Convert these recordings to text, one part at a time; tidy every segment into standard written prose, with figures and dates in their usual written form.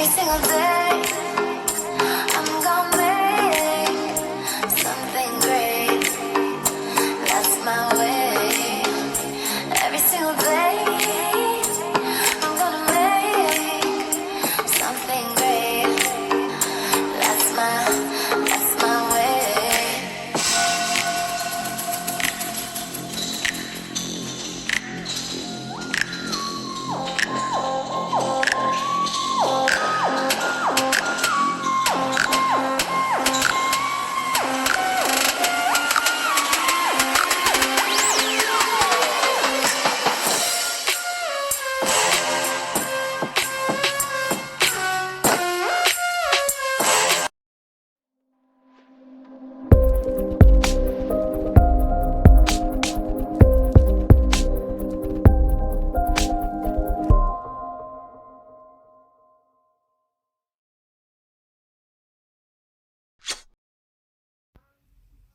Every single day, I'm gonna make something great. That's my way. Every single day, I'm gonna make something great. That's my way.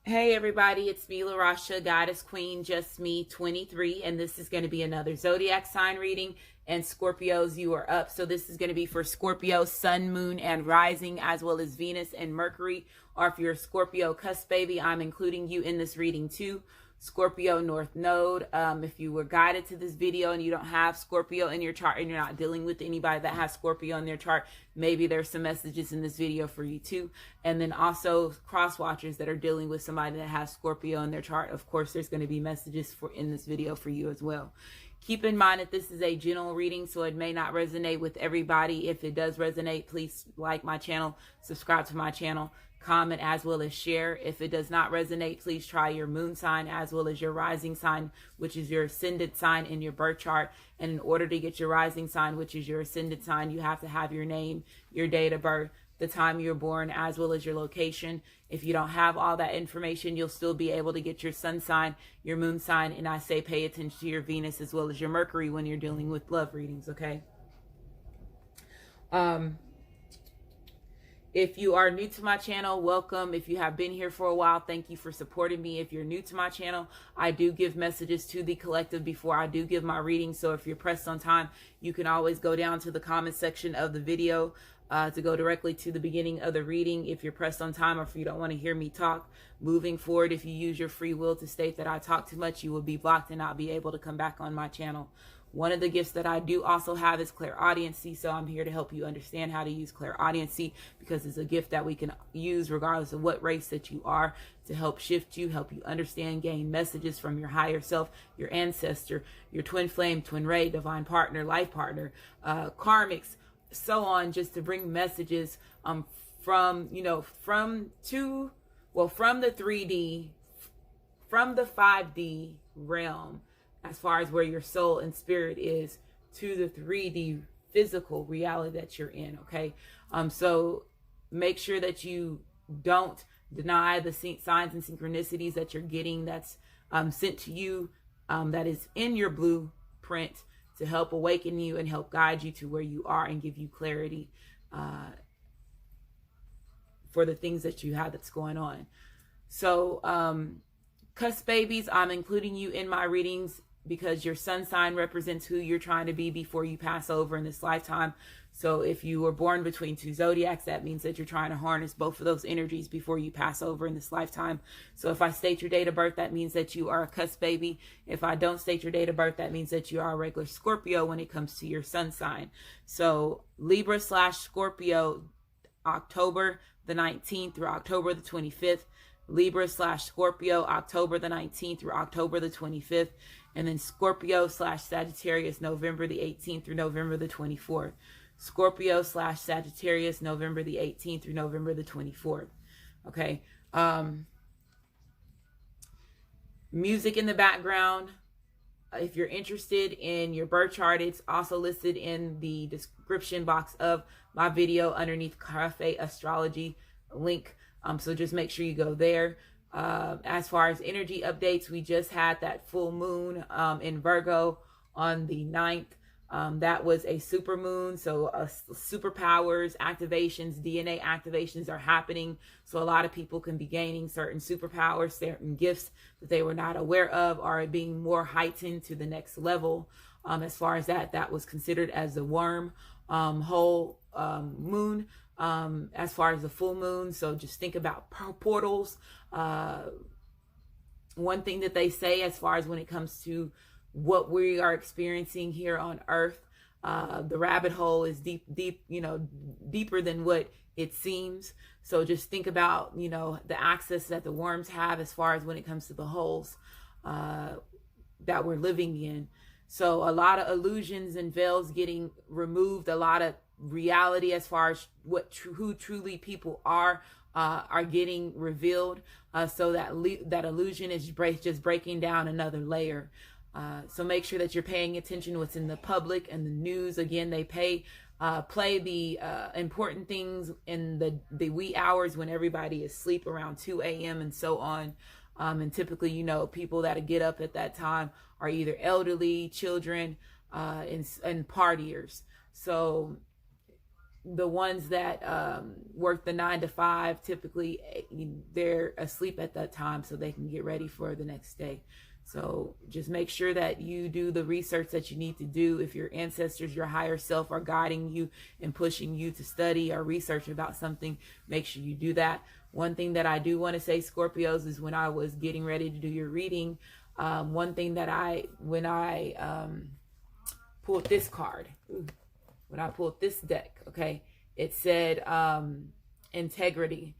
Hey everybody, it's me, LaRasha, Goddess Queen, Just Me, 23, and this is going to be another zodiac sign reading. And Scorpios, you are up. So this is going to be for Scorpio, Sun, Moon, and Rising, as well as Venus and Mercury. Or if you're a Scorpio cusp baby, I'm including you in this reading too. Scorpio North Node. If you were guided to this video and you don't have Scorpio in your chart and you're not dealing with anybody that has Scorpio in their chart, maybe there's some messages in this video for you too. And then also cross watchers that are dealing with somebody that has Scorpio in their chart. Of course, there's going to be messages in this video for you as well. Keep in mind that this is a general reading, so it may not resonate with everybody. If it does resonate, please like my channel, subscribe to my channel, comment, as well as share. If it does not resonate, please try your moon sign as well as your rising sign, which is your ascendant sign in your birth chart. And in order to get your rising sign, which is your ascendant sign, you have to have your name, your date of birth, the time you were born, as well as your location. If you don't have all that information, you'll still be able to get your sun sign, your moon sign, and I say pay attention to your Venus as well as your Mercury when you're dealing with love readings, okay? If you are new to my channel, welcome. If you have been here for a while, thank you for supporting me. If you're new to my channel, I do give messages to the collective before I do give my reading. So if you're pressed on time, you can always go down to the comment section of the video to go directly to the beginning of the reading. If you're pressed on time or if you don't want to hear me talk, moving forward, if you use your free will to state that I talk too much, you will be blocked and not be able to come back on my channel. One of the gifts that I do also have is clairaudiency, so I'm here to help you understand how to use clairaudiency because it's a gift that we can use regardless of what race that you are to help shift you, help you understand, gain messages from your higher self, your ancestor, your twin flame, twin ray, divine partner, life partner, karmics, so on, just to bring messages from the 3D, from the 5D realm, as far as where your soul and spirit is, to the 3D physical reality that you're in, okay? So make sure that you don't deny the signs and synchronicities that you're getting that's sent to you, that is in your blueprint to help awaken you and help guide you to where you are and give you clarity for the things that you have that's going on. So cusp babies, I'm including you in my readings because your sun sign represents who you're trying to be before you pass over in this lifetime. So if you were born between two zodiacs, that means that you're trying to harness both of those energies before you pass over in this lifetime. So if I state your date of birth, that means that you are a cusp baby. If I don't state your date of birth, that means that you are a regular Scorpio when it comes to your sun sign. So Libra/Scorpio, October the 19th through October the 25th. Libra/Scorpio, October the 19th through October the 25th. And then Scorpio/Sagittarius, November the 18th through November the 24th. Scorpio/Sagittarius, November the 18th through November the 24th. Okay. Music in the background. If you're interested in your birth chart, it's also listed in the description box of my video underneath Cafe Astrology link. So just make sure you go there. As far as energy updates, we just had that full moon in Virgo on the 9th. That was a super moon, so superpowers, activations, DNA activations are happening. So a lot of people can be gaining certain superpowers, certain gifts that they were not aware of are being more heightened to the next level. as far as that was considered as the worm whole moon, as far as the full moon. So just think about portals. One thing that they say as far as when it comes to what we are experiencing here on Earth, the rabbit hole is deeper than what it seems. So just think about, the access that the worms have as far as when it comes to the holes that we're living in. So a lot of illusions and veils getting removed, a lot of reality as far as who truly people are getting revealed. So that illusion is just breaking down another layer. So make sure that you're paying attention to what's in the public and the news. Again, they play the important things in the wee hours when everybody is asleep, around 2 a.m. and so on. And typically, people that get up at that time are either elderly, children, and partiers. So the ones that work the 9 to 5, typically they're asleep at that time so they can get ready for the next day. So just make sure that you do the research that you need to do. If your ancestors, your higher self, are guiding you and pushing you to study or research about something, make sure you do that. One thing that I do want to say, Scorpios, is when I was getting ready to do your reading, one thing that when I pulled this card, when I pulled this deck, okay, it said integrity.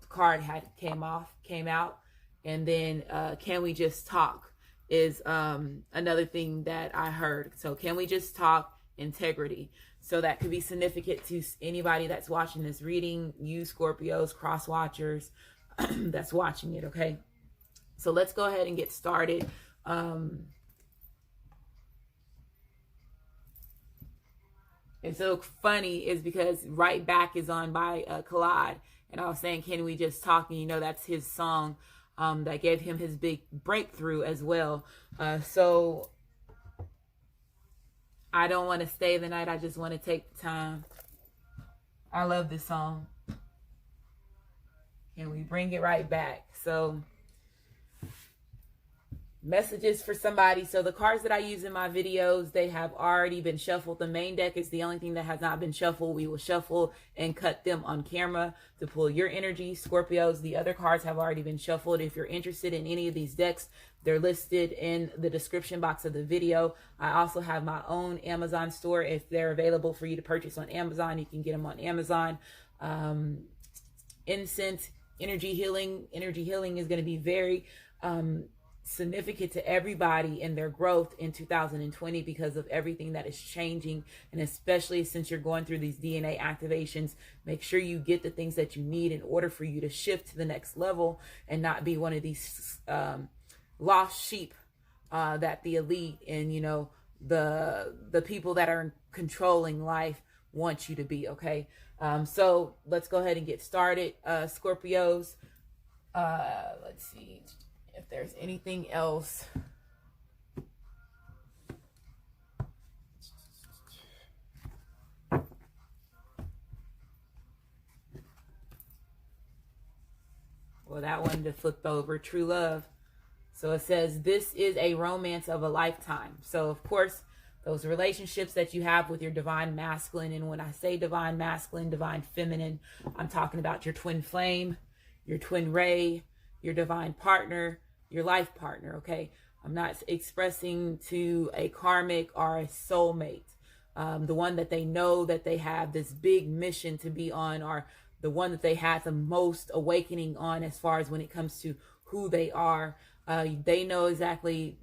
Card came out. And then can we just talk is another thing that I heard. So can we just talk, integrity. So that could be significant to anybody that's watching this reading, you Scorpios, cross watchers that's watching it, okay? So let's go ahead and get started. And so funny is because Right Back is on by Collide. And I was saying, can we just talk? And that's his song that gave him his big breakthrough as well. So I don't want to stay the night. I just want to take the time. I love this song. Can we bring it right back? So messages for somebody. So the cards that I use in my videos, they have already been shuffled. The main deck is the only thing that has not been shuffled. We will shuffle and cut them on camera to pull your energy, Scorpios. The other cards have already been shuffled. If you're interested in any of these decks, they're listed in the description box of the video. I also have my own Amazon store. If they're available for you to purchase on Amazon, you can get them on Amazon. Incense, energy healing. Energy healing is going to be very significant to everybody in their growth in 2020 because of everything that is changing. And especially since you're going through these DNA activations, make sure you get the things that you need in order for you to shift to the next level and not be one of these lost sheep that the elite and the people that are controlling life want you to be. Okay, so let's go ahead and get started, Scorpios. Let's see if there's anything else. Well, that one just flipped over. True love. So it says, this is a romance of a lifetime. So, of course, those relationships that you have with your divine masculine. And when I say divine masculine, divine feminine, I'm talking about your twin flame, your twin ray, your divine partner, your life partner, okay? I'm not expressing to a karmic or a soulmate. The one that they know that they have this big mission to be on, or the one that they have the most awakening on as far as when it comes to who they are. They know exactly,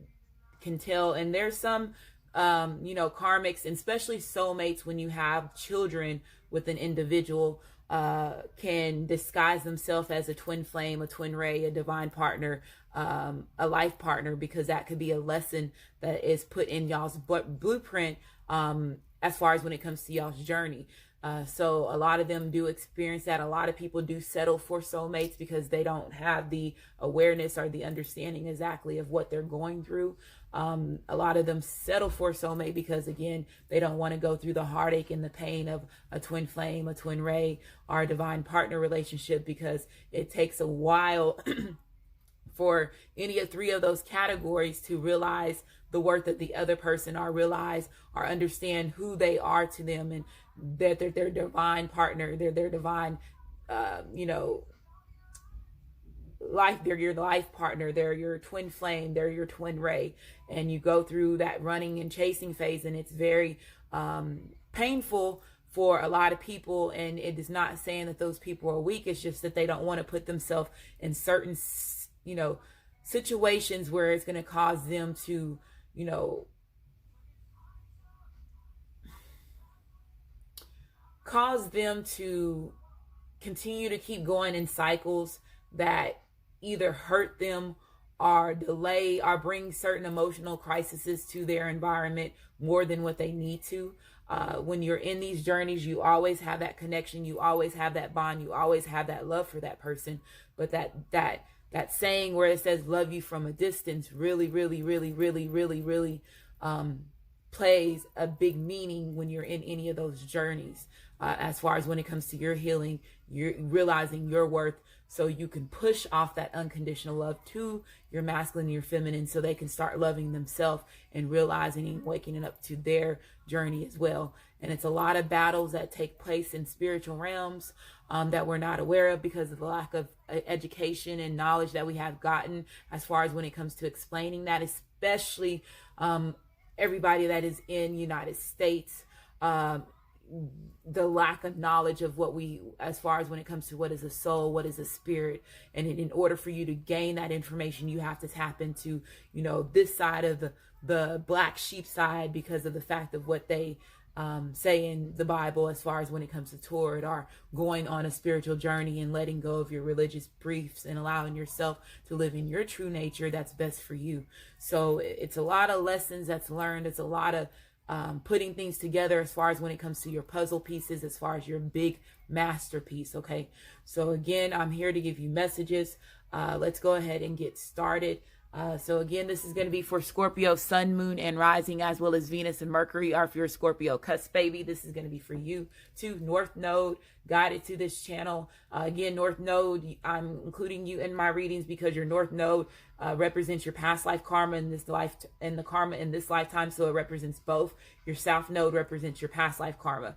can tell. And there's some, karmics, and especially soulmates, when you have children with an individual, can disguise themselves as a twin flame, a twin ray, a divine partner, a life partner, because that could be a lesson that is put in y'all's blueprint as far as when it comes to y'all's journey. So a lot of them do experience that. A lot of people do settle for soulmates because they don't have the awareness or the understanding exactly of what they're going through. A lot of them settle for soulmate because, again, they don't want to go through the heartache and the pain of a twin flame, a twin ray, or a divine partner relationship, because it takes a while for any of three of those categories to realize the worth of the other person, or realize or understand who they are to them, and that they're their divine partner, they're their divine, life, they're your life partner, they're your twin flame, they're your twin ray. And you go through that running and chasing phase, and it's very painful for a lot of people. And it is not saying that those people are weak, it's just that they don't want to put themselves in certain situations where it's going to cause them to continue to keep going in cycles that either hurt them or delay or bring certain emotional crises to their environment more than what they need to. When you're in these journeys, you always have that connection, you always have that bond, you always have that love for that person. But that saying where it says love you from a distance really plays a big meaning when you're in any of those journeys, as far as when it comes to your healing, you're realizing your worth, so you can push off that unconditional love to your masculine and your feminine, so they can start loving themselves and realizing and waking up to their journey as well. And it's a lot of battles that take place in spiritual realms that we're not aware of because of the lack of education and knowledge that we have gotten, as far as when it comes to explaining that, especially everybody that is in United States. The lack of knowledge of what as far as when it comes to what is a soul, what is a spirit. And in order for you to gain that information, you have to tap into, this side of the black sheep side, because of the fact of what they say in the Bible, as far as when it comes to Torah, or going on a spiritual journey and letting go of your religious beliefs and allowing yourself to live in your true nature that's best for you. So it's a lot of lessons that's learned. It's a lot of putting things together, as far as when it comes to your puzzle pieces, as far as your big masterpiece. Okay, so again, I'm here to give you messages. Let's go ahead and get started. So again, this is going to be for Scorpio, Sun, Moon, and Rising, as well as Venus and Mercury. Or if you're a Scorpio cusp baby, this is going to be for you too. North Node guided to this channel. Again, North Node, I'm including you in my readings because your North Node represents your past life karma in this life, and the karma in this lifetime. So it represents both. Your South Node represents your past life karma.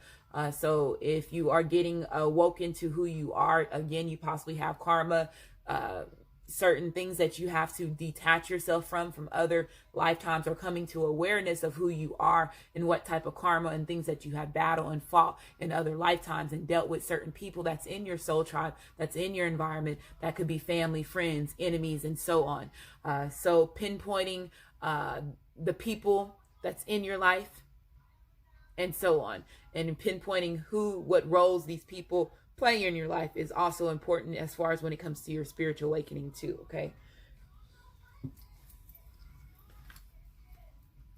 So if you are getting awoken to who you are, again, you possibly have karma, certain things that you have to detach yourself from other lifetimes, or coming to awareness of who you are and what type of karma and things that you have battled and fought in other lifetimes, and dealt with certain people that's in your soul tribe, that's in your environment, that could be family, friends, enemies, and so on. So pinpointing the people that's in your life and so on, and pinpointing what roles these people play in your life is also important, as far as when it comes to your spiritual awakening too. Okay,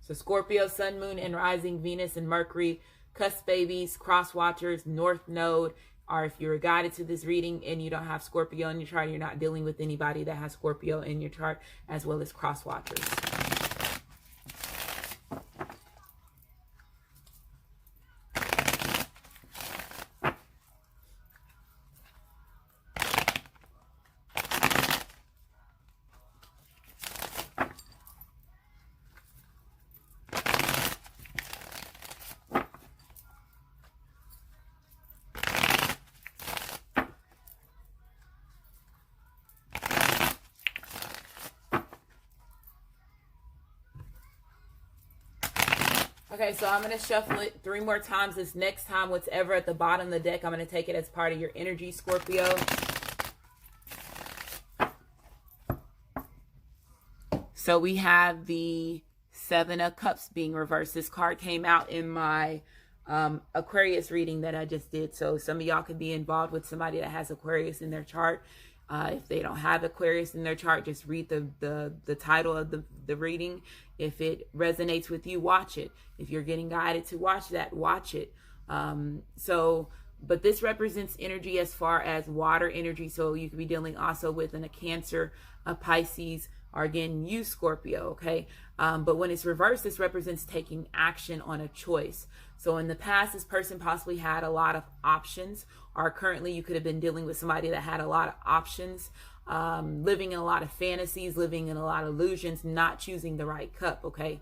so Scorpio, Sun, Moon, and Rising, Venus and Mercury, cusp babies, cross watchers, North Node. Or if you're guided to this reading and you don't have Scorpio in your chart, you're not dealing with anybody that has Scorpio in your chart, as well as cross watchers. Okay, so I'm going to shuffle it 3 more times. This next time, whatever at the bottom of the deck, I'm going to take it as part of your energy, Scorpio. So we have the 7 of Cups being reversed. This card came out in my Aquarius reading that I just did. So some of y'all could be involved with somebody that has Aquarius in their chart. If they don't have Aquarius in their chart, just read the title of the reading. If it resonates with you, watch it. If you're getting guided to watch that, watch it. But this represents energy as far as water energy. So you could be dealing also with a Cancer, a Pisces, or again, you Scorpio, okay? But when it's reversed, this represents taking action on a choice. So in the past, this person possibly had a lot of options, or currently you could have been dealing with somebody that had a lot of options, living in a lot of fantasies, living in a lot of illusions, not choosing the right cup, okay?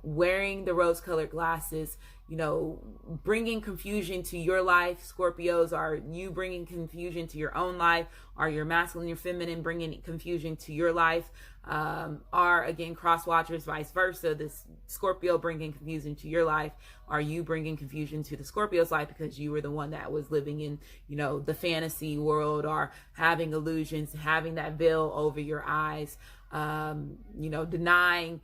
Wearing the rose-colored glasses, you know, bringing confusion to your life. Scorpios, are you bringing confusion to your own life? Are your masculine, your feminine bringing confusion to your life? Are, again, cross watchers, vice versa, this Scorpio bringing confusion to your life? Are you bringing confusion to the Scorpio's life because you were the one that was living in, you know, the fantasy world, or having illusions, having that veil over your eyes, you know, denying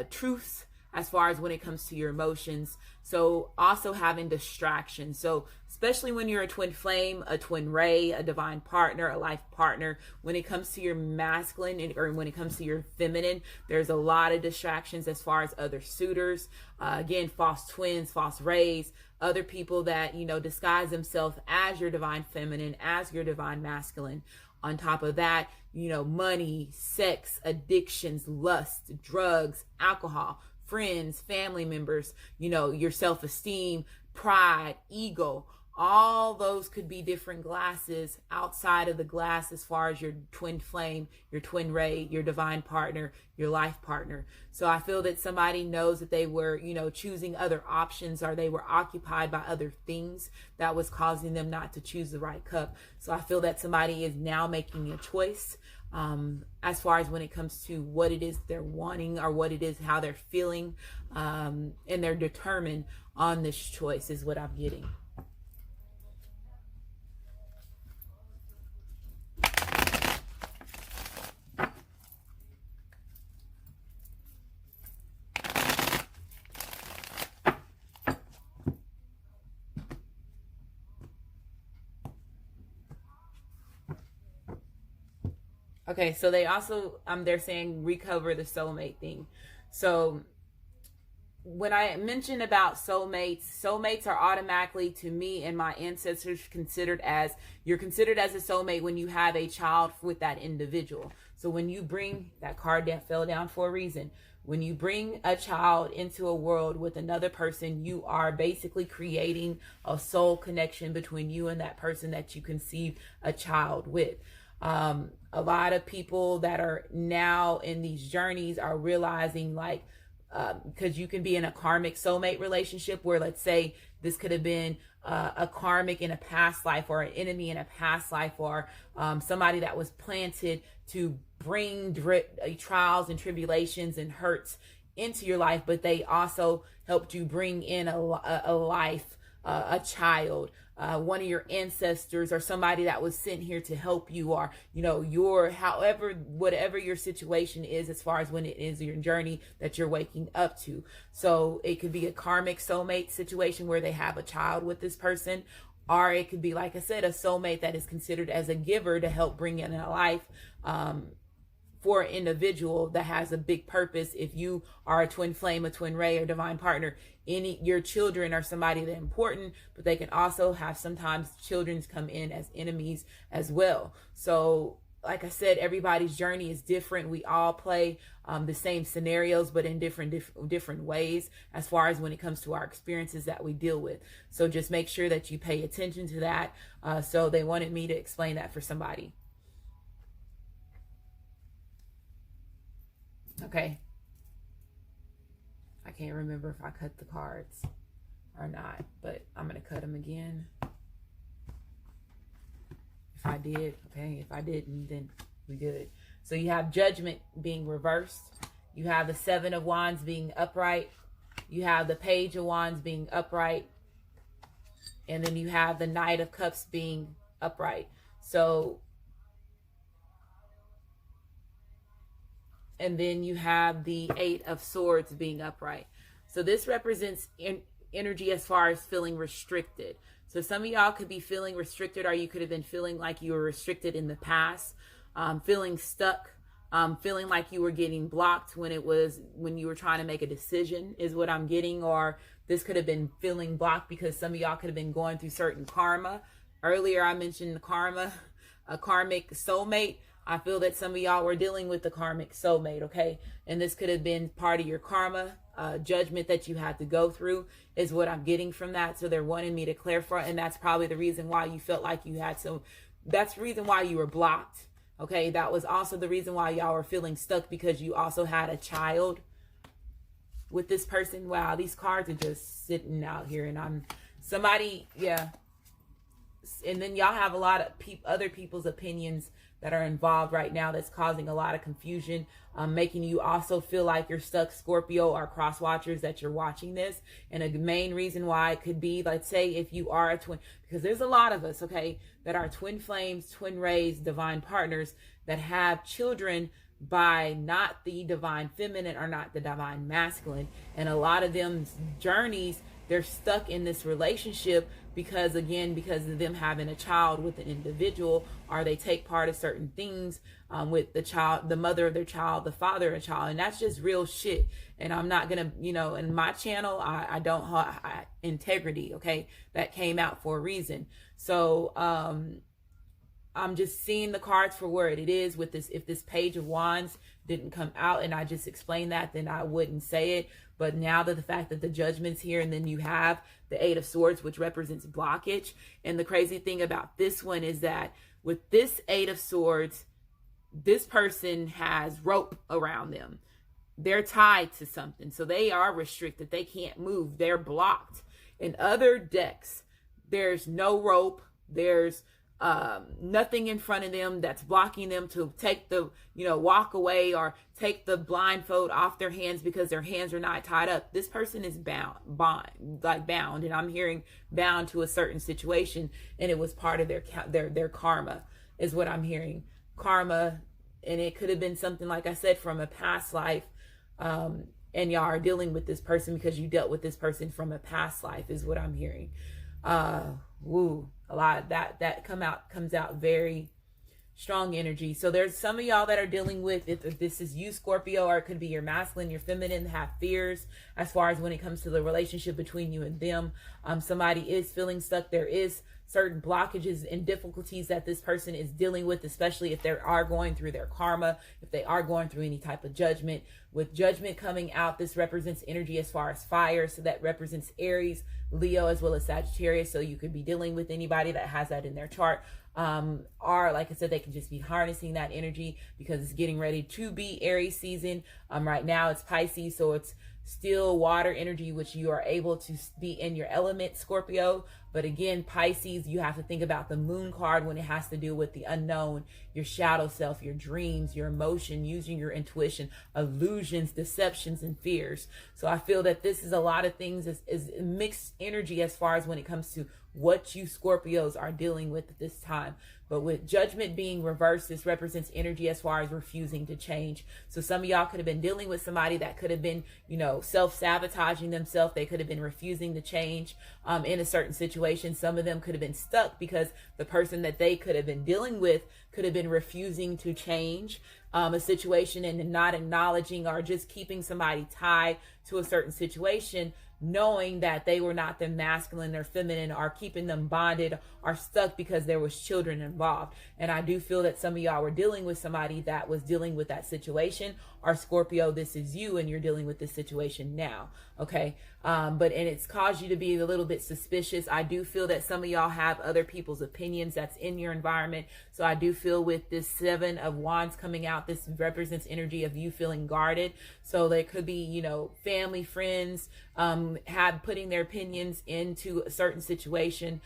truths as far as when it comes to your emotions. So also having distractions. So especially when you're a twin flame, a twin ray, a divine partner, a life partner, when it comes to your masculine or when it comes to your feminine, there's a lot of distractions as far as other suitors, again, false twins, false rays, other people that, you know, disguise themselves as your divine feminine, as your divine masculine. On top of that, you know, money, sex, addictions, lust, drugs, alcohol, friends, family members, you know, your self-esteem, pride, ego, all those could be different glasses outside of the glass as far as your twin flame, your twin ray, your divine partner, your life partner. So I feel that somebody knows that they were, you know, choosing other options, or they were occupied by other things that was causing them not to choose the right cup. So I feel that somebody is now making a choice as far as when it comes to what it is they're wanting, or what it is, how they're feeling, and they're determined on this choice is what I'm getting. Okay, so they also, they're saying recover the soulmate thing. So when I mention about soulmates are automatically, to me and my ancestors, you're considered as a soulmate when you have a child with that individual. So when you bring that card that fell down for a reason, when you bring a child into a world with another person, you are basically creating a soul connection between you and that person that you conceived a child with. A lot of people that are now in these journeys are realizing, like, because you can be in a karmic soulmate relationship where, let's say, this could have been a karmic in a past life, or an enemy in a past life, or somebody that was planted to bring trials and tribulations and hurts into your life, but they also helped you bring in a life, a child, one of your ancestors, or somebody that was sent here to help you, or, you know, whatever your situation is as far as when it is your journey that you're waking up to. So it could be a karmic soulmate situation where they have a child with this person, or it could be, like I said, a soulmate that is considered as a giver to help bring in a life, for an individual that has a big purpose. If you are a twin flame, a twin ray, or divine partner, your children are somebody that's important, but they can also have sometimes children come in as enemies as well. So like I said, everybody's journey is different. We all play the same scenarios, but in different ways as far as when it comes to our experiences that we deal with. So just make sure that you pay attention to that. So they wanted me to explain that for somebody. Okay. I can't remember if I cut the cards or not, but I'm going to cut them again. If I did, okay. If I didn't, then we good. So you have Judgment being reversed. You have the Seven of Wands being upright. You have the Page of Wands being upright. And then you have the Knight of Cups being upright. So, and then you have the Eight of Swords being upright. So this represents energy as far as feeling restricted. So some of y'all could be feeling restricted, or you could have been feeling like you were restricted in the past, feeling stuck, feeling like you were getting blocked when you were trying to make a decision is what I'm getting. Or this could have been feeling blocked because some of y'all could have been going through certain karma. Earlier I mentioned the karma, a karmic soulmate. I feel that some of y'all were dealing with the karmic soulmate, okay? And this could have been part of your karma, judgment that you had to go through is what I'm getting from that. So they're wanting me to clarify, and that's probably the reason why you felt like you had some, that's the reason why you were blocked, okay? That was also the reason why y'all were feeling stuck, because you also had a child with this person. Wow, these cards are just sitting out here, and I'm somebody, yeah. And then y'all have a lot of other people's opinions that are involved right now that's causing a lot of confusion, making you also feel like you're stuck, Scorpio or cross watchers that you're watching this. And a main reason why it could be, let's say if you are a twin, because there's a lot of us, okay, that are twin flames, twin rays, divine partners that have children by not the divine feminine or not the divine masculine. And a lot of them journeys, they're stuck in this relationship because, again, because of them having a child with an individual, or they take part of certain things with the child, the mother of their child, the father of a child. And that's just real shit. And I'm not gonna, in my channel, I don't have integrity, okay? That came out for a reason. So I'm just seeing the cards for where it is with this. If this Page of Wands didn't come out and I just explained that, then I wouldn't say it. But now that the fact that the Judgment's here, and then you have the Eight of Swords, which represents blockage. And the crazy thing about this one is that with this Eight of Swords, this person has rope around them. They're tied to something. So they are restricted. They can't move. They're blocked. In other decks, there's no rope. There's nothing in front of them that's blocking them to take the, walk away or take the blindfold off their hands because their hands are not tied up. This person is bound, and I'm hearing bound to a certain situation, and it was part of their karma is what I'm hearing. Karma, and it could have been something, like I said, from a past life, and y'all are dealing with this person because you dealt with this person from a past life is what I'm hearing. A lot of that comes out very strong energy. So there's some of y'all that are dealing with, if this is you, Scorpio, or it could be your masculine, your feminine, have fears as far as when it comes to the relationship between you and them. Somebody is feeling stuck. There is certain blockages and difficulties that this person is dealing with, especially if they are going through their karma, if they are going through any type of judgment. With Judgment coming out, this represents energy as far as fire. So that represents Aries, Leo, as well as Sagittarius. So you could be dealing with anybody that has that in their chart. Or like I said, they can just be harnessing that energy because it's getting ready to be Aries season. Right now it's Pisces, so it's still water energy, which you are able to be in your element, Scorpio. But again, Pisces, you have to think about the moon card when it has to do with the unknown, your shadow self, your dreams, your emotion, using your intuition, illusions, deceptions, and fears. So I feel that this is a lot of things is mixed energy as far as when it comes to what you Scorpios are dealing with at this time. But with Judgment being reversed, this represents energy as far as refusing to change. So some of y'all could have been dealing with somebody that could have been, self-sabotaging themselves. They could have been refusing to change in a certain situation. Some of them could have been stuck because the person that they could have been dealing with could have been refusing to change a situation and not acknowledging or just keeping somebody tied to a certain situation, knowing that they were not their masculine or feminine, or keeping them bonded or stuck because there was children involved. And I do feel that some of y'all were dealing with somebody that was dealing with that situation, or Scorpio, this is you and you're dealing with this situation now. Okay. And it's caused you to be a little bit suspicious. I do feel that some of y'all have other people's opinions that's in your environment. So I do feel with this Seven of Wands coming out, this represents energy of you feeling guarded. So there could be, family, friends, putting their opinions into a certain situation.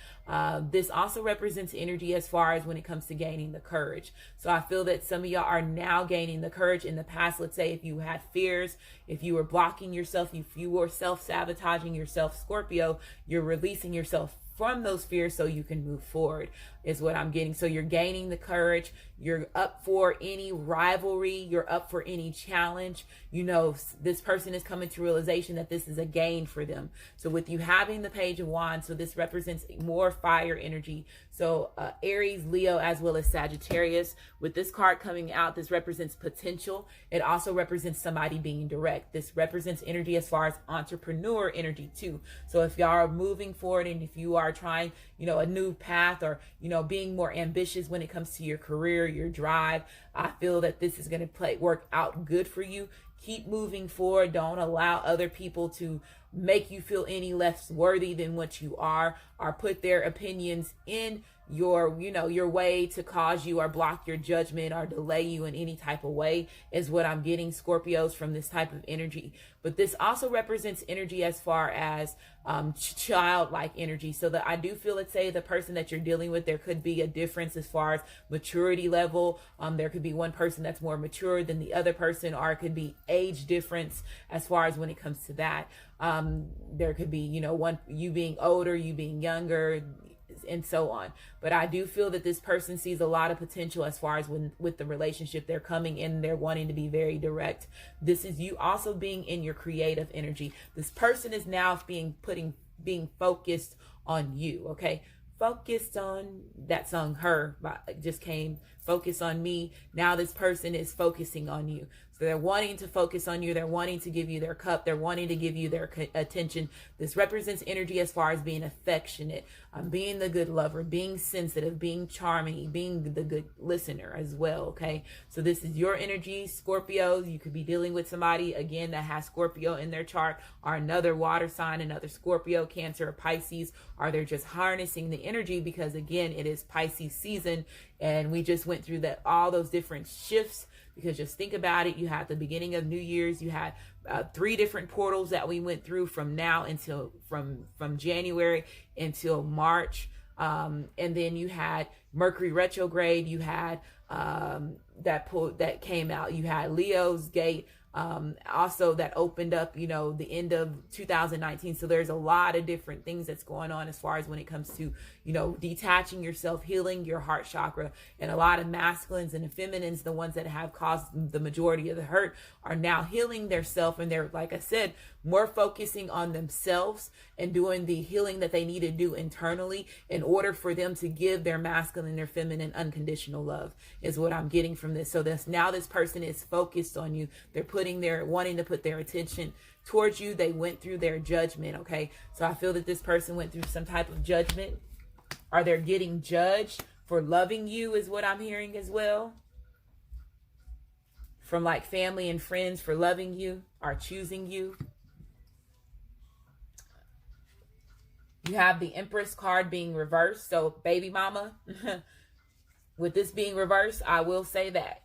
This also represents energy as far as when it comes to gaining the courage. So I feel that some of y'all are now gaining the courage. In the past, let's say if you had fears, if you were blocking yourself, if you were self-sabotaging yourself, Scorpio, you're releasing yourself from those fears so you can move forward is what I'm getting. So you're gaining the courage. You're up for any rivalry. You're up for any challenge. This person is coming to realization that this is a gain for them. So with you having the Page of Wands, so this represents more fire energy. So Aries, Leo, as well as Sagittarius. With this card coming out, this represents potential. It also represents somebody being direct. This represents energy as far as entrepreneur energy too. So if y'all are moving forward and if you are are trying, a new path, or, being more ambitious when it comes to your career, your drive, I feel that this is going to work out good for you. Keep moving forward. Don't allow other people to make you feel any less worthy than what you are, or put their opinions in your way to cause you or block your judgment or delay you in any type of way, is what I'm getting, Scorpios, from this type of energy. But this also represents energy as far as childlike energy. So that I do feel, let's say the person that you're dealing with, there could be a difference as far as maturity level. There could be one person that's more mature than the other person, or it could be age difference as far as when it comes to that. There could be, you being older, you being younger, and so on. But I do feel that this person sees a lot of potential as far as with the relationship. They're coming in, they're wanting to be very direct. This is you also being in your creative energy. This person is now being focused on you. Okay, focused on that song Her just came, focus on me. Now this person is focusing on you. So they're wanting to focus on you. They're wanting to give you their cup. They're wanting to give you their attention. This represents energy as far as being affectionate, being the good lover, being sensitive, being charming, being the good listener as well. Okay. So this is your energy, Scorpios. You could be dealing with somebody, again, that has Scorpio in their chart, or another water sign, another Scorpio, Cancer, or Pisces, or they're just harnessing the energy because, again, it is Pisces season. And we just went through all those different shifts. Because just think about it, you had the beginning of New Year's, you had 3 different portals that we went through from now until from January until March, and then you had Mercury retrograde, you had that came out, you had Leo's gate, also that opened up, the end of 2019. So there's a lot of different things that's going on as far as when it comes to, detaching yourself, healing your heart chakra. And a lot of masculines and feminines, the ones that have caused the majority of the hurt, are now healing their self. And they're, like I said, more focusing on themselves and doing the healing that they need to do internally in order for them to give their masculine, their feminine unconditional love, is what I'm getting from this. So now this person is focused on you. They're wanting to put their attention towards you. They went through their judgment. Okay. So I feel that this person went through some type of judgment, or they're getting judged for loving you, is what I'm hearing as well. From like family and friends for loving you or choosing you. You have the Empress card being reversed. So baby mama, with this being reversed, I will say that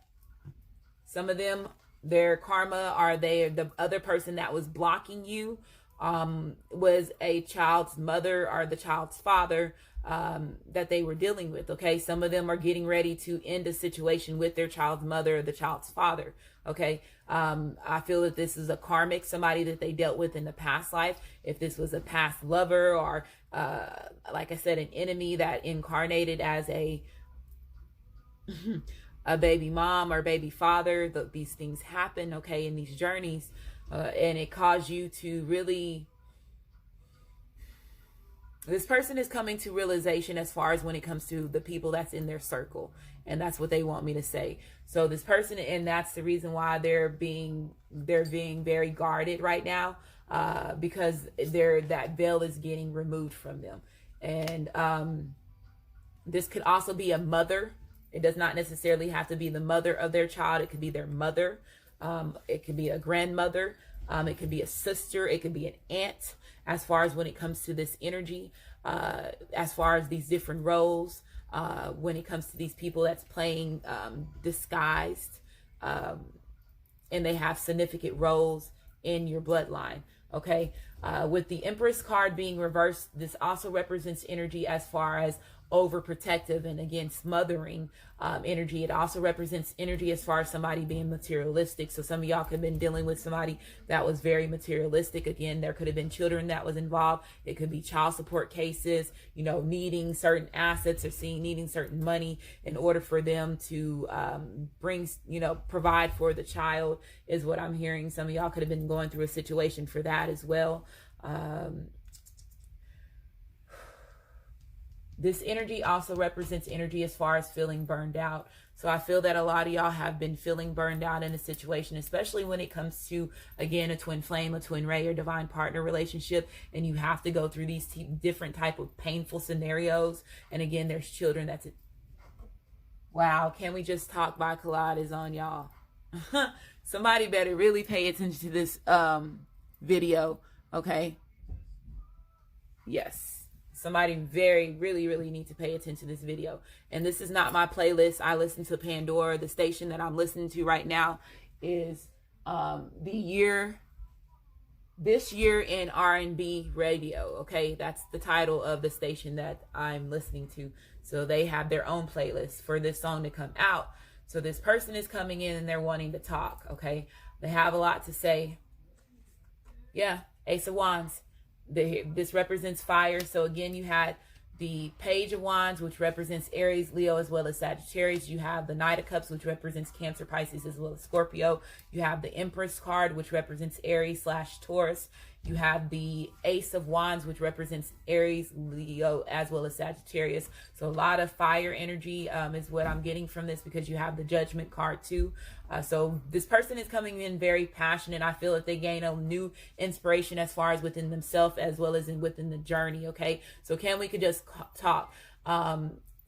some of them, their karma, or the other person that was blocking you was a child's mother or the child's father that they were dealing with. Okay, some of them are getting ready to end a situation with their child's mother or the child's father. Okay, I feel that this is a karmic, somebody that they dealt with in the past life. If this was a past lover, or like I said, an enemy that incarnated as a baby mom or baby father, these things happen, okay, in these journeys, and it caused you to really, this person is coming to realization as far as when it comes to the people that's in their circle, and that's what they want me to say. So this person, and that's the reason why they're being very guarded right now, because that veil is getting removed from them. And this could also be a mother. It does not necessarily have to be the mother of their child. It could be their mother. It could be a grandmother. It could be a sister. It could be an aunt, as far as when it comes to this energy, as far as these different roles, when it comes to these people that's playing disguised, and they have significant roles in your bloodline. Okay. With the Empress card being reversed, this also represents energy as far as overprotective and, again, smothering energy. It also represents energy as far as somebody being materialistic. So some of y'all could have been dealing with somebody that was very materialistic. Again, there could have been children that was involved. It could be child support cases, needing certain assets, or needing certain money in order for them to provide for the child, is what I'm hearing. Some of y'all could have been going through a situation for This energy also represents energy as far as feeling burned out. So I feel that a lot of y'all have been feeling burned out in a situation, especially when it comes to, again, a twin flame, a twin ray, or divine partner relationship, and you have to go through these different type of painful scenarios. And again, there's children. That's it. Wow, Can We Just Talk by Collide is on, y'all. Somebody better really pay attention to this video, okay? Yes. Somebody really need to pay attention to this video. And this is not my playlist. I listen to Pandora. The station that I'm listening to right now is this year in R&B radio. Okay, that's the title of the station that I'm listening to. So they have their own playlist for this song to come out. So this person is coming in and they're wanting to talk. Okay, they have a lot to say. Yeah, Ace of Wands. This represents fire. So again, you had the Page of Wands, which represents Aries, Leo, as well as Sagittarius. You have the Knight of Cups, which represents Cancer, Pisces, as well as Scorpio. You have the Empress card, which represents Aries/Taurus. You have the Ace of Wands, which represents Aries, Leo, as well as Sagittarius. So a lot of fire energy is what I'm getting from this, because you have the Judgment card too. So this person is coming in very passionate. I feel that they gain a new inspiration as far as within themselves, as well as within the journey. Okay, so we could just talk.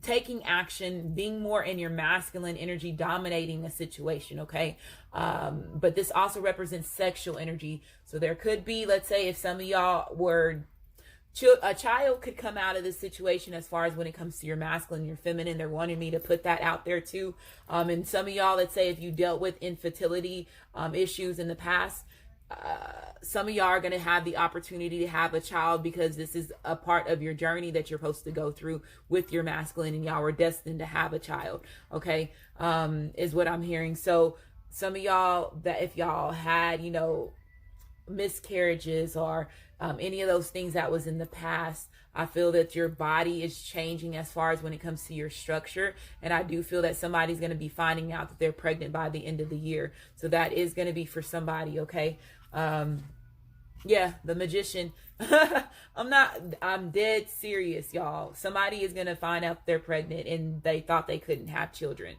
Taking action, being more in your masculine energy, dominating a situation, okay? But this also represents sexual energy. So there could be, let's say, if some of y'all were, a child could come out of this situation as far as when it comes to your masculine, your feminine. They're wanting me to put that out there too. And some of y'all, let's say, if you dealt with infertility issues in the past, some of y'all are going to have the opportunity to have a child, because this is a part of your journey that you're supposed to go through with your masculine, and y'all were destined to have a child. Okay. Is what I'm hearing. So some of y'all, that if y'all had, miscarriages or any of those things that was in the past, I feel that your body is changing as far as when it comes to your structure. And I do feel that somebody's going to be finding out that they're pregnant by the end of the year. So that is going to be for somebody. Okay. Yeah, the Magician. I'm dead serious, y'all. Somebody is going to find out they're pregnant and they thought they couldn't have children.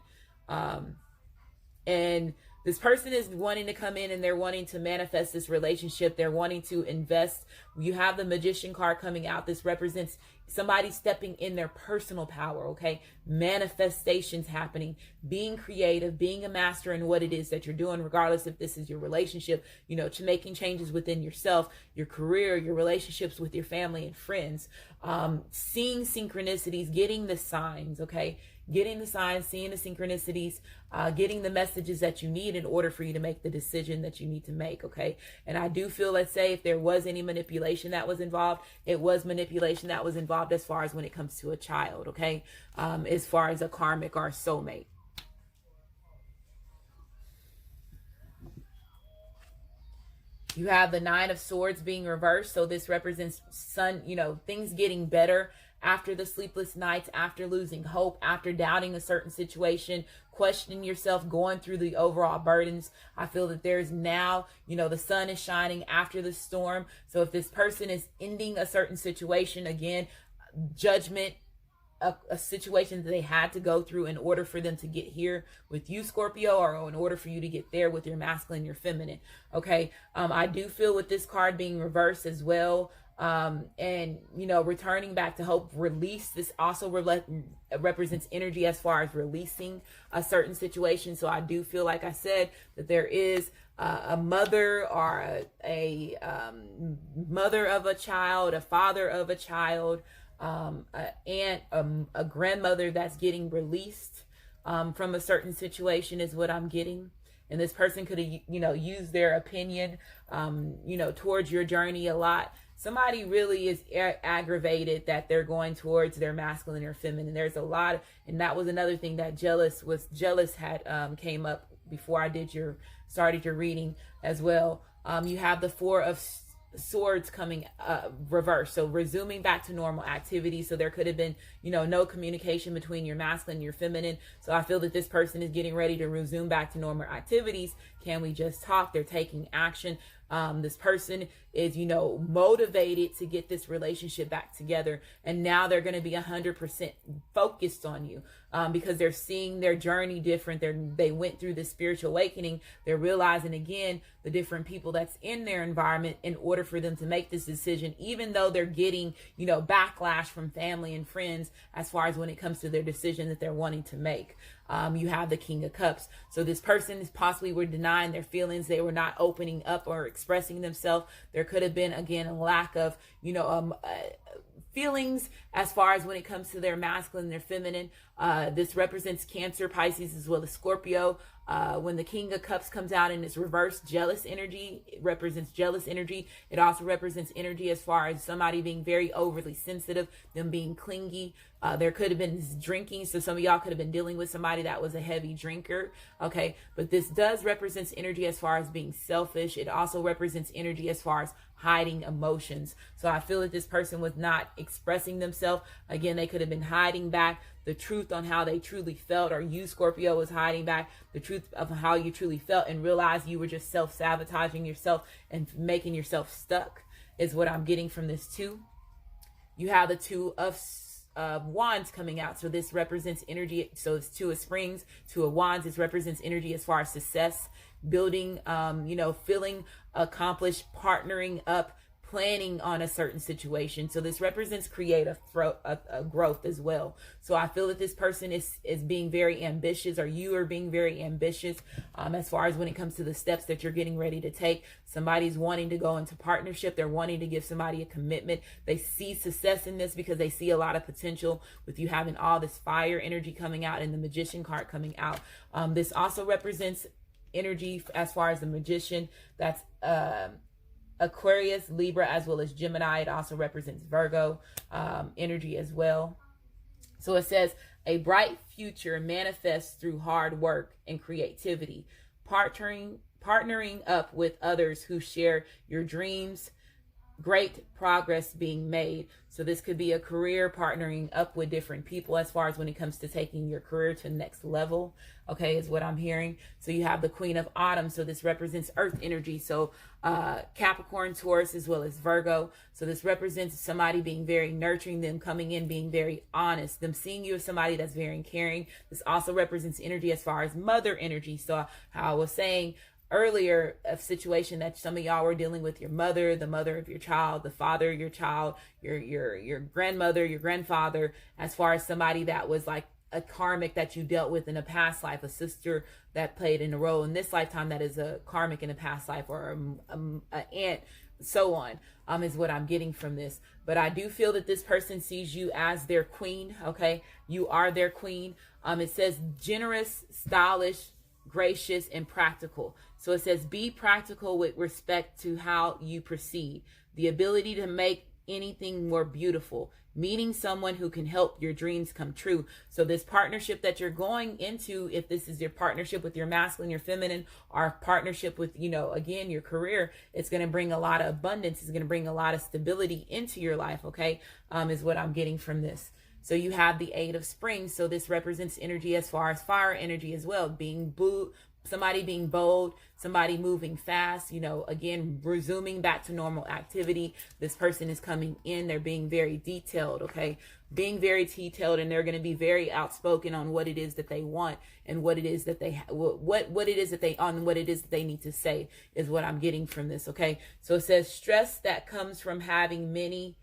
And this person is wanting to come in and they're wanting to manifest this relationship. They're wanting to invest. You have the Magician card coming out. This represents somebody stepping in their personal power, okay? Manifestations happening, being creative, being a master in what it is that you're doing, regardless if this is your relationship, to making changes within yourself, your career, your relationships with your family and friends, seeing synchronicities, getting the signs, okay? Getting the signs, seeing the synchronicities, getting the messages that you need in order for you to make the decision that you need to make, okay? And I do feel, let's say, if there was any manipulation that was involved, it was manipulation that was involved as far as when it comes to a child, okay? As far as a karmic or a soulmate. You have the Nine of Swords being reversed. So this represents things getting better after the sleepless nights, after losing hope, after doubting a certain situation, questioning yourself, going through the overall burdens. I feel that there's now, the sun is shining after the storm. So if this person is ending a certain situation, again, judgment, a situation that they had to go through in order for them to get here with you, Scorpio, or in order for you to get there with your masculine, your feminine. Okay. I do feel with this card being reversed as well. And returning back to hope, release. This also represents energy as far as releasing a certain situation. So I do feel, like I said, that there is a mother or a mother of a child, a father of a child, an aunt, a grandmother that's getting released from a certain situation is what I'm getting. And this person could have, used their opinion, towards your journey a lot. Somebody really is aggravated that they're going towards their masculine or feminine. There's a lot, and that was another thing that jealous had came up before I started your reading as well. You have the Four of Swords coming reverse, so resuming back to normal activity. So there could have been no communication between your masculine and your feminine. So I feel that this person is getting ready to resume back to normal activities. Can we just talk? They're taking action. This person is, motivated to get this relationship back together. And now they're going to be 100% focused on you because they're seeing their journey different. They went through this spiritual awakening. They're realizing, again, the different people that's in their environment in order for them to make this decision, even though they're getting, backlash from family and friends as far as when it comes to their decision that they're wanting to make. You have the King of Cups. So this person is possibly were denying their feelings. They were not opening up or expressing themselves. There could have been, again, a lack of, feelings as far as when it comes to their masculine, their feminine. This represents Cancer, Pisces, as well as Scorpio. When the King of Cups comes out in its reverse jealous energy, it represents jealous energy. It also represents energy as far as somebody being very overly sensitive, them being clingy. There could have been drinking. So some of y'all could have been dealing with somebody that was a heavy drinker. Okay. But this does represents energy as far as being selfish. It also represents energy as far as hiding emotions. So I feel that this person was not expressing themselves. Again, they could have been hiding back the truth on how they truly felt, or you, Scorpio, was hiding back the truth of how you truly felt and realized you were just self-sabotaging yourself and making yourself stuck, is what I'm getting from this too. You have the Two of Wands coming out. So this represents energy. So it's Two of Springs, Two of Wands. This represents energy as far as success, building, feeling accomplished, partnering up, planning on a certain situation. So this represents creative growth as well. So I feel that this person is being very ambitious, or you are being very ambitious as far as when it comes to the steps that you're getting ready to take. Somebody's wanting to go into partnership. They're wanting to give somebody a commitment. They see success in this because they see a lot of potential with you having all this fire energy coming out and the Magician card coming out. This also represents energy as far as the Magician. That's Aquarius, Libra, as well as Gemini. It also represents Virgo energy as well. So it says, a bright future manifests through hard work and creativity, partnering up with others who share your dreams, great progress being made. So this could be a career, partnering up with different people as far as when it comes to taking your career to the next level, okay, is what I'm hearing. So you have the Queen of Autumn. So this represents earth energy. So Capricorn, Taurus, as well as Virgo. So this represents somebody being very nurturing, them coming in, being very honest, them seeing you as somebody that's very caring. This also represents energy as far as mother energy. So how I was saying earlier, a situation that some of y'all were dealing with your mother, the mother of your child, the father of your child, your grandmother, your grandfather, as far as somebody that was like a karmic that you dealt with in a past life, a sister that played in a role in this lifetime that is a karmic in a past life, or an aunt, so on, is what I'm getting from this. But I do feel that this person sees you as their queen, okay? You are their queen. It says generous, stylish, gracious, and practical. So it says, be practical with respect to how you proceed. The ability to make anything more beautiful. Meeting someone who can help your dreams come true. So this partnership that you're going into, if this is your partnership with your masculine, your feminine, or partnership with, again, your career, it's going to bring a lot of abundance. It's going to bring a lot of stability into your life, okay, is what I'm getting from this. So you have the Eight of Springs. So this represents energy as far as fire energy as well, being somebody being bold, somebody moving fast, again, resuming back to normal activity. This person is coming in, they're being very detailed, okay? Being very detailed, and they're going to be very outspoken on what it is that they want and what it is that they what it is that they need to say, is what I'm getting from this, okay? So it says stress that comes from having many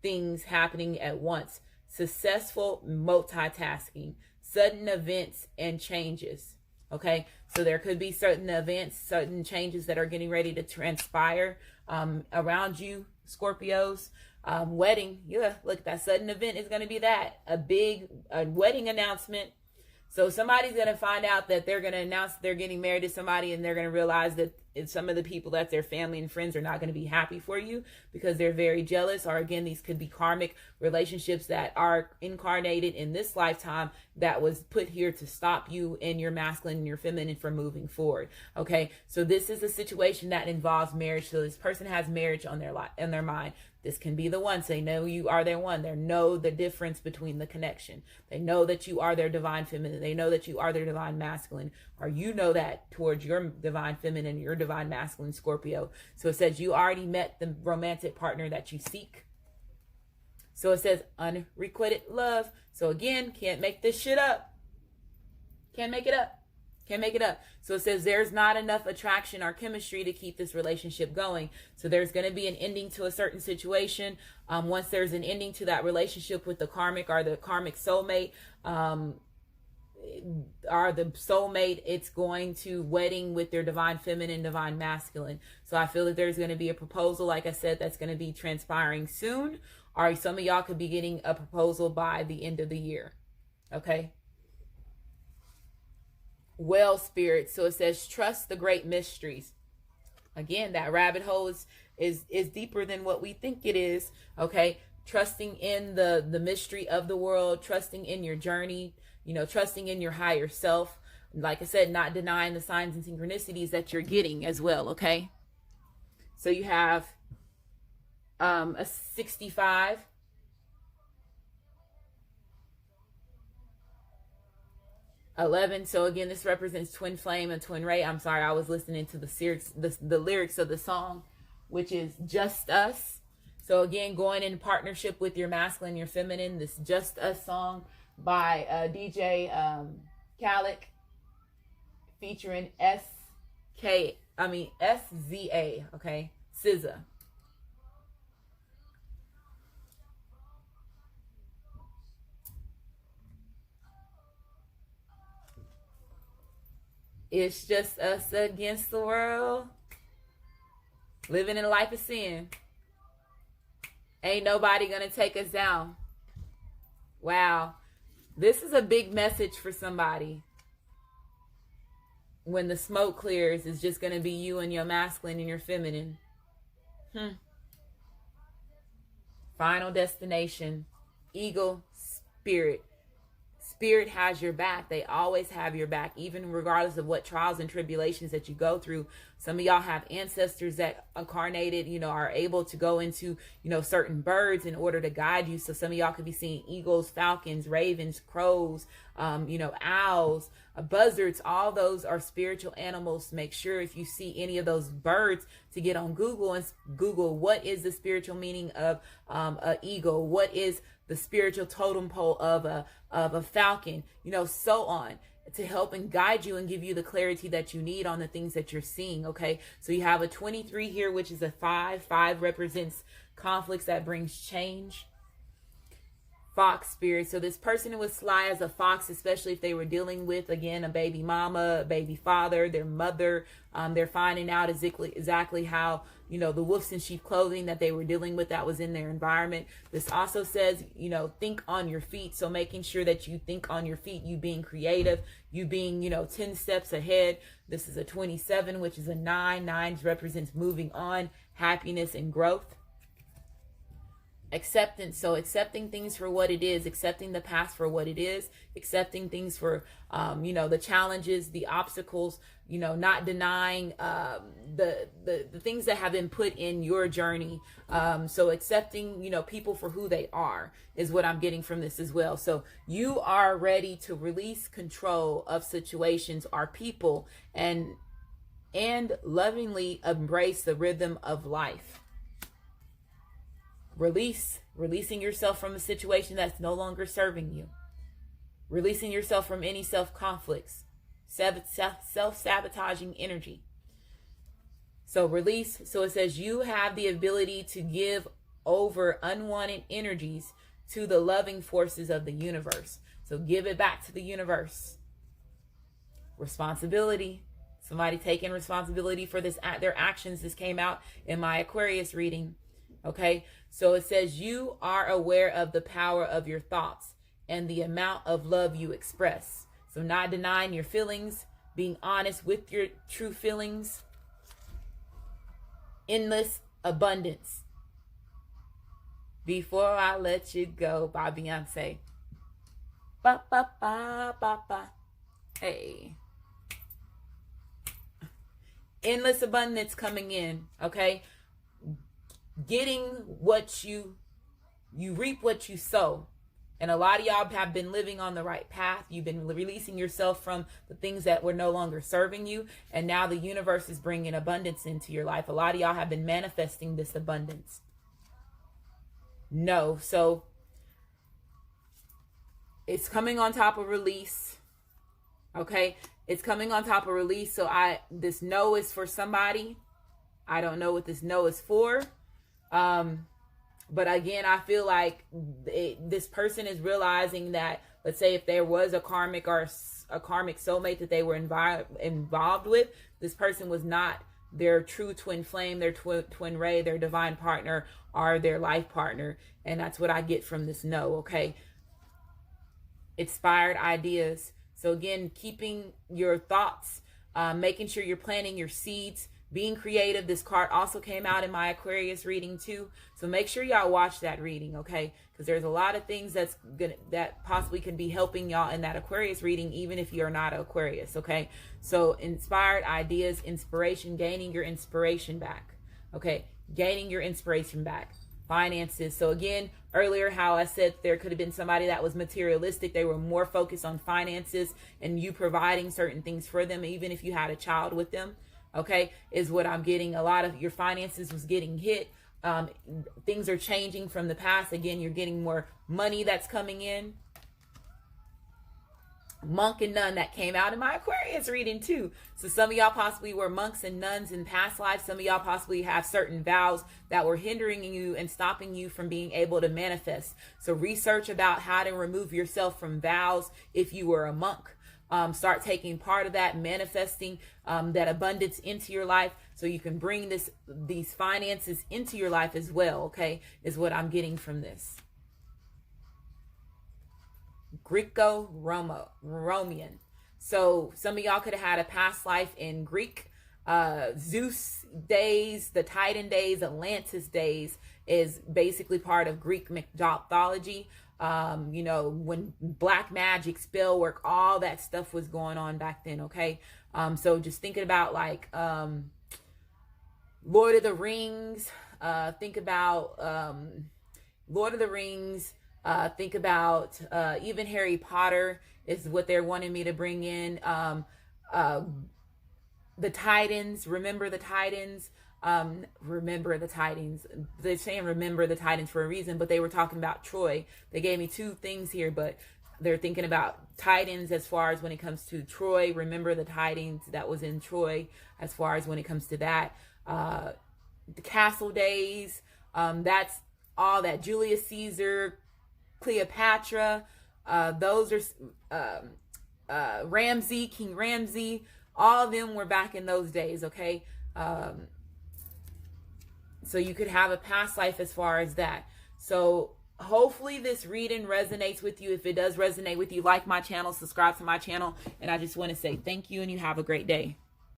things happening at once, successful multitasking, sudden events and changes. Okay, so there could be certain events, certain changes that are getting ready to transpire around you, Scorpios. Wedding, yeah, look, that sudden event is going to be a wedding announcement. So somebody's going to find out that they're going to announce they're getting married to somebody, and they're going to realize that some of the people that's their family and friends are not going to be happy for you because they're very jealous. Or again, these could be karmic relationships that are incarnated in this lifetime that was put here to stop you and your masculine and your feminine from moving forward. Okay, so this is a situation that involves marriage. So this person has marriage on their mind. This can be the one. So they know you are their one. They know the difference between the connection. They know that you are their divine feminine. They know that you are their divine masculine, or you know that towards your divine feminine, your divine masculine, Scorpio. So it says you already met the romantic partner that you seek. So it says unrequited love. So again, can't make this shit up. Can't make it up. Can't make it up. So it says there's not enough attraction or chemistry to keep this relationship going. So there's going to be an ending to a certain situation. Once there's an ending to that relationship with the karmic or the karmic soulmate, it's going to wedding with their divine feminine, divine masculine. So I feel that there's going to be a proposal, like I said, that's going to be transpiring soon. Or some of y'all could be getting a proposal by the end of the year. Okay. Well, spirit. So it says trust the great mysteries. Again, that rabbit hole is deeper than what we think it is. Okay. Trusting in the mystery of the world, trusting in your journey, trusting in your higher self. Like I said, not denying the signs and synchronicities that you're getting as well. Okay. So you have a 65. 11. So again, this represents twin flame and twin ray. I'm sorry, I was listening to the lyrics of the song, which is Just Us. So again, going in partnership with your masculine, your feminine. This Just Us song by DJ Khaled, featuring SZA. Okay, SZA. It's just us against the world. Living in a life of sin. Ain't nobody gonna take us down. Wow. This is a big message for somebody. When the smoke clears, it's just gonna be you and your masculine and your feminine. Final destination. Eagle spirit. Spirit has your back. They always have your back, even regardless of what trials and tribulations that you go through. Some of y'all have ancestors that incarnated, are able to go into, certain birds in order to guide you. So some of y'all could be seeing eagles, falcons, ravens, crows, owls, buzzards. All those are spiritual animals. Make sure if you see any of those birds to get on Google and Google what is the spiritual meaning of an eagle, what is the spiritual totem pole of a falcon, so on, to help and guide you and give you the clarity that you need on the things that you're seeing. Okay, so you have a 23 here, which is a 5. 5 represents conflicts that brings change. Fox spirit. So this person was sly as a fox, especially if they were dealing with, again, a baby mama, a baby father, their mother. They're finding out exactly how, the wolves in sheep clothing that they were dealing with that was in their environment. This also says, think on your feet. So making sure that you think on your feet, you being creative, you being, 10 steps ahead. This is a 27, which is a 9. 9 represents moving on, happiness, and growth. Acceptance. So accepting things for what it is, accepting the past for what it is, accepting things for, the challenges, the obstacles, not denying the things that have been put in your journey. So accepting, people for who they are is what I'm getting from this as well. So you are ready to release control of situations or people and lovingly embrace the rhythm of life. Releasing yourself from a situation that's no longer serving you. Releasing yourself from any self-conflicts, self-sabotaging energy. So release. So it says you have the ability to give over unwanted energies to the loving forces of the universe. So give it back to the universe. Responsibility. Somebody taking responsibility for their actions. This came out in my Aquarius reading. Okay, so it says you are aware of the power of your thoughts and the amount of love you express. So not denying your feelings, being honest with your true feelings. Endless abundance. Before I Let You Go by Beyonce. Ba ba ba ba ba. Hey. Endless abundance coming in, okay? getting what you reap what you sow. And a lot of y'all have been living on the right path. You've been releasing yourself from the things that were no longer serving you. And now the universe is bringing abundance into your life. A lot of y'all have been manifesting this abundance. No. So it's coming on top of release. Okay. It's coming on top of release. So this no is for somebody. I don't know what this no is for. But again, I feel like this person is realizing that, let's say if there was a karmic or a karmic soulmate that they were involved with, this person was not their true twin flame, their twin ray, their divine partner, or their life partner. And that's what I get from this no, okay? Inspired ideas. So again, keeping your thoughts, making sure you're planting your seeds, being creative. This card also came out in my Aquarius reading too. So make sure y'all watch that reading, okay? Because there's a lot of things that possibly can be helping y'all in that Aquarius reading, even if you're not an Aquarius, okay? So inspired ideas, inspiration, gaining your inspiration back, okay? Gaining your inspiration back. Finances. So again, earlier how I said there could have been somebody that was materialistic. They were more focused on finances and you providing certain things for them, even if you had a child with them. Okay, is what I'm getting. A lot of your finances was getting hit. Things are changing from the past. Again, you're getting more money that's coming in. Monk and nun, that came out in my Aquarius reading too. So some of y'all possibly were monks and nuns in past lives. Some of y'all possibly have certain vows that were hindering you and stopping you from being able to manifest. So research about how to remove yourself from vows if you were a monk. Start taking part of that, manifesting that abundance into your life so you can bring these finances into your life as well, okay, is what I'm getting from this. Greco-Roman. So some of y'all could have had a past life in Greek. Zeus days, the Titan days, Atlantis days is basically part of Greek mythology. You know, when black magic, spell work, all that stuff was going on back then, okay? So just thinking about like Lord of the Rings, think about Lord of the Rings, think about even Harry Potter is what they're wanting me to bring in. The Titans, remember the Titans. Remember the Titans. They're saying remember the Titans for a reason, but they were talking about Troy. They gave me two things here, but they're thinking about Titans as far as when it comes to Troy. Remember the Titans that was in Troy as far as when it comes to that. The castle days, that's all that. Julius Caesar, Cleopatra, those are Ramsey, King Ramsey, all of them were back in those days, okay? So you could have a past life as far as that. So hopefully this reading resonates with you. If it does resonate with you, like my channel, subscribe to my channel. And I just want to say thank you and you have a great day.